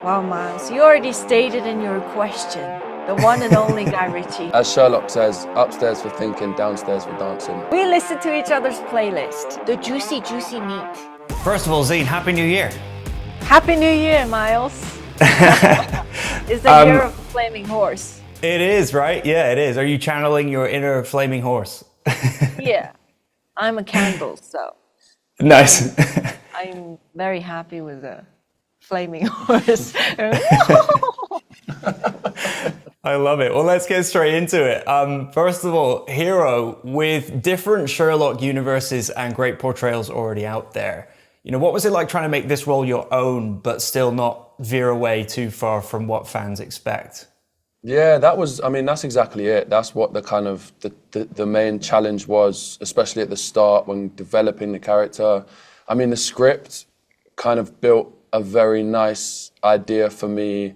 Wow, Myles, you already stated in your question, the one and only Guy Ritchie. As Sherlock says, upstairs for thinking, downstairs for dancing. We listen to each other's playlist, the juicy, juicy meat. First of all, Zine, Happy New Year. Happy New Year, Myles. It's the year of the flaming horse. It is, right? Yeah, it is. Are you channeling your inner flaming horse? Yeah, I'm a candle, so Nice. I'm very happy with the flaming horse. I love it. Well, let's get straight into it. First of all, Hero, with different Sherlock universes and great portrayals already out there, what was it like trying to make this role your own, but still not veer away too far from what fans expect? Yeah, that's exactly it. That's what the main challenge was, especially at the start when developing the character. The script kind of built a very nice idea for me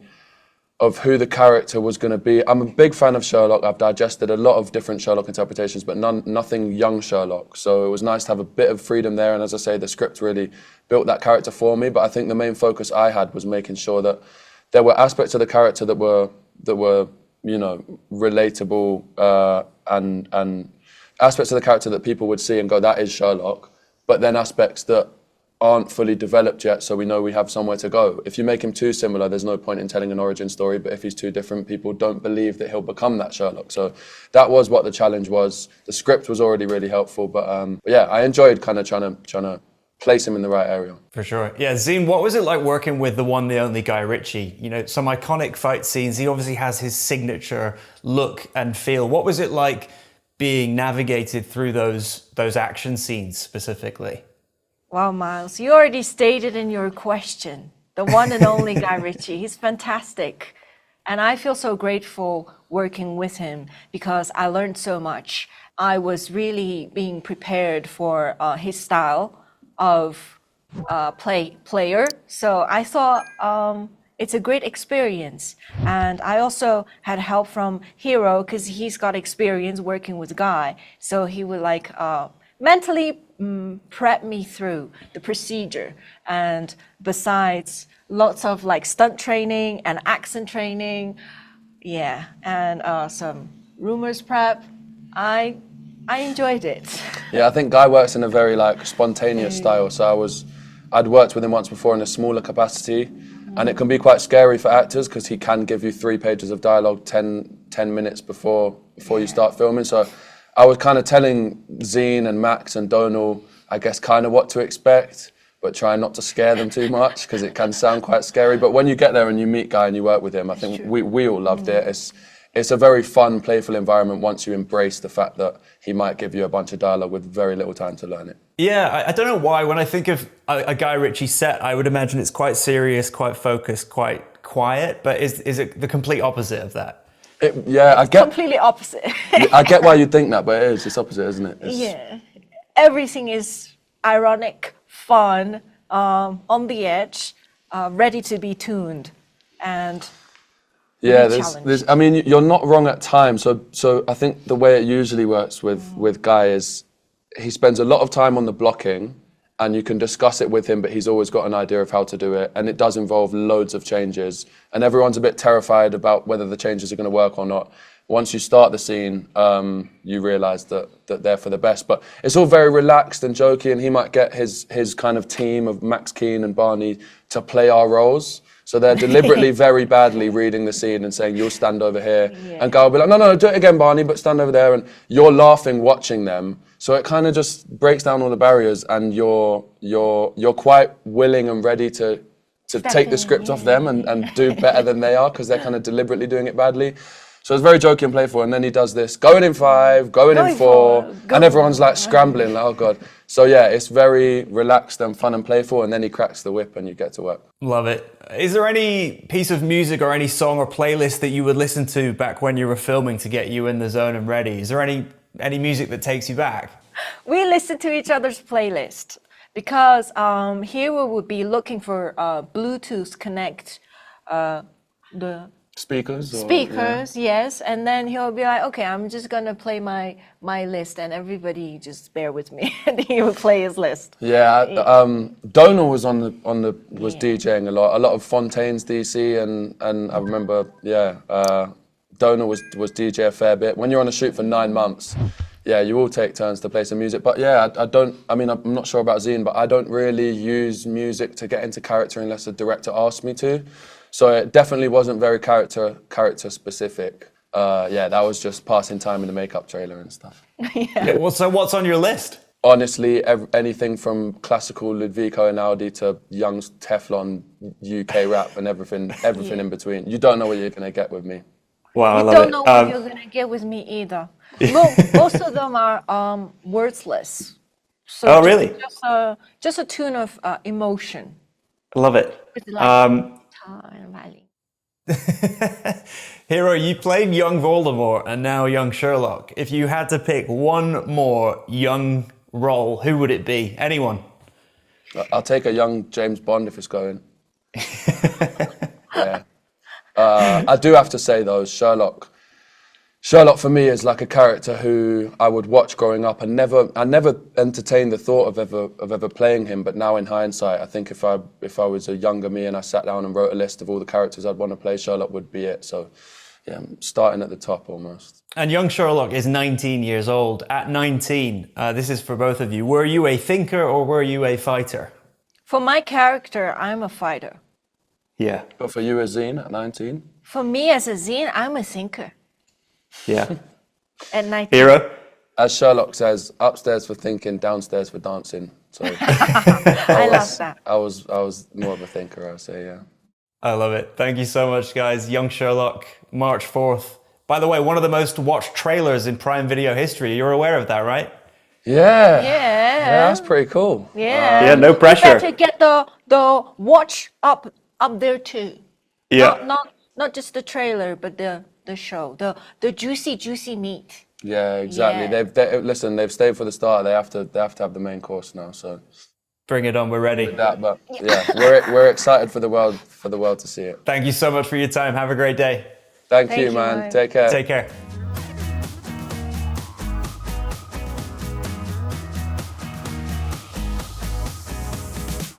of who the character was going to be. I'm a big fan of Sherlock. I've digested a lot of different Sherlock interpretations, but nothing young Sherlock. So it was nice to have a bit of freedom there. And as I say, the script really built that character for me. But I think the main focus I had was making sure that there were aspects of the character that were relatable and aspects of the character that people would see and go, that is Sherlock. But then aspects that aren't fully developed yet, so we know we have somewhere to go. If you make him too similar, there's no point in telling an origin story, but if he's too different, people don't believe that he'll become that Sherlock. So that was what the challenge was. The script was already really helpful, but yeah, I enjoyed kind of trying to place him in the right area. For sure. Yeah, Zine, what was it like working with the one, the only Guy Ritchie? Some iconic fight scenes. He obviously has his signature look and feel. What was it like being navigated through those action scenes specifically? Wow, Myles, you already stated in your question, the one and only Guy Ritchie. He's fantastic. And I feel so grateful working with him because I learned so much. I was really being prepared for his style of player. So I thought it's a great experience. And I also had help from Hero because he's got experience working with Guy. So he would mentally prep me through the procedure. And besides, lots of stunt training and accent training. Yeah, and some rumors prep. I enjoyed it. Yeah, I think Guy works in a very spontaneous style. So I'd worked with him once before in a smaller capacity, and it can be quite scary for actors because he can give you 3 pages of dialogue 10 minutes before you start filming. So I was kind of telling Zine and Max and Donal, I guess, kind of what to expect, but trying not to scare them too much because it can sound quite scary. But when you get there and you meet Guy and you work with him, I think we all loved it. It's a very fun, playful environment once you embrace the fact that he might give you a bunch of dialogue with very little time to learn it. Yeah, I don't know why. When I think of a Guy Ritchie set, I would imagine it's quite serious, quite focused, quite quiet. But is it the complete opposite of that? I get completely opposite. I get why you think that, but it's opposite, isn't it? Yeah, everything is ironic, fun, on the edge, ready to be tuned, and yeah, you're not wrong at times. So I think the way it usually works with Guy is he spends a lot of time on the blocking, and you can discuss it with him, but he's always got an idea of how to do it. And it does involve loads of changes. And everyone's a bit terrified about whether the changes are going to work or not. Once you start the scene, you realise that they're for the best. But it's all very relaxed and jokey, and he might get his kind of team of Max Keane and Barney to play our roles. So they're deliberately very badly reading the scene and saying, you'll stand over here. Yeah. And Guy will be like, no, do it again, Barney, but stand over there. And you're laughing watching them. So it kind of just breaks down all the barriers, and you're quite willing and ready to take the script off them and do better than they are because they're kind of deliberately doing it badly. So it's very jokey and playful, and then he does this, going in 5, going in 4, and everyone's scrambling, oh God. So yeah, it's very relaxed and fun and playful, and then he cracks the whip and you get to work. Love it. Is there any piece of music or any song or playlist that you would listen to back when you were filming to get you in the zone and ready? Is there any music that takes you back? We listen to each other's playlist because here we would be looking for Bluetooth connect the Speakers? Or, speakers, yes, and then he'll be like, okay, I'm just gonna play my list, and everybody just bear with me, and he will play his list. Yeah, Donal was was DJing a lot of Fontaine's DC, and I remember, Donal was DJ a fair bit. When you're on a shoot for 9 months, you all take turns to play some music. But I'm not sure about Zine, but I don't really use music to get into character unless a director asks me to. So it definitely wasn't very character specific. That was just passing time in the makeup trailer and stuff. Well, so what's on your list? Honestly, anything from classical Ludwiko Einaudi to Young's Teflon UK rap and everything in between. You don't know what you're going to get with me. Wow, I love it. You don't know what you're going to get with me either. Most of them are wordless. So really? Just a tune of emotion. I love it. Hero, you played young Voldemort and now young Sherlock. If you had to pick one more young role, who would it be? Anyone? I'll take a young James Bond if it's going. I do have to say though, Sherlock for me is like a character who I would watch growing up and I never entertained the thought of ever playing him. But now in hindsight, I think if I was a younger me and I sat down and wrote a list of all the characters I'd want to play, Sherlock would be it. So I'm starting at the top almost. And young Sherlock is 19 years old. At 19, this is for both of you. Were you a thinker or were you a fighter? For my character, I'm a fighter. Yeah. But for you as Zine at 19? For me as a Zine, I'm a thinker. Yeah. At 19. Hero? As Sherlock says, upstairs for thinking, downstairs for dancing. So I love that. I was more of a thinker, I'd say, yeah. I love it. Thank you so much, guys. Young Sherlock, March 4th. By the way, one of the most watched trailers in Prime Video history. You're aware of that, right? Yeah. Yeah. That's pretty cool. Yeah. Yeah, no pressure. You better get the watch up there too. Yeah. Not just the trailer, but the show, the juicy meat. Yeah, exactly. Yeah. They've stayed for the start. They have to have the main course now. So Bring it on, we're ready. But we're excited for the world to see it. Thank you so much for your time. Have a great day. Thank you, man. man. Take care. Take care.